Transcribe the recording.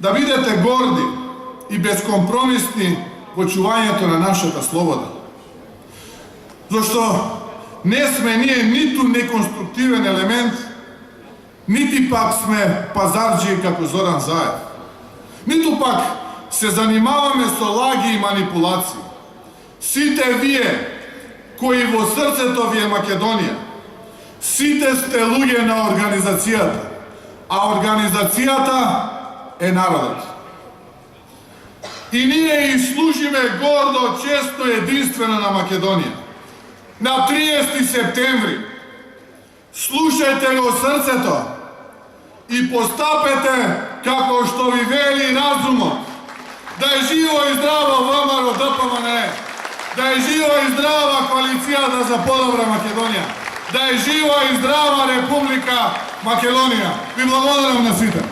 да бидете горди и безкомпромисни во чувањето на нашата слобода. Зашто не сме ние ниту неконструктивен елемент, нити пак сме пазарджи како Зоран Заев. Ниту пак се занимаваме со лаги и манипулации. Сите вие кои во срцето ви е Македонија, сите сте луѓе на организацијата, а организацијата е народот. И ние и служиме гордо, често, единствено на Македонија. На 30 септември слушајте го срцето и постапете како што ви вели разумот. Да е живо и здраво ВМРО ДПМН, да е живо и здрава коалицијата за подобра Македонија, да е живо и здрава Република Македонија. Ви благодарам на сите.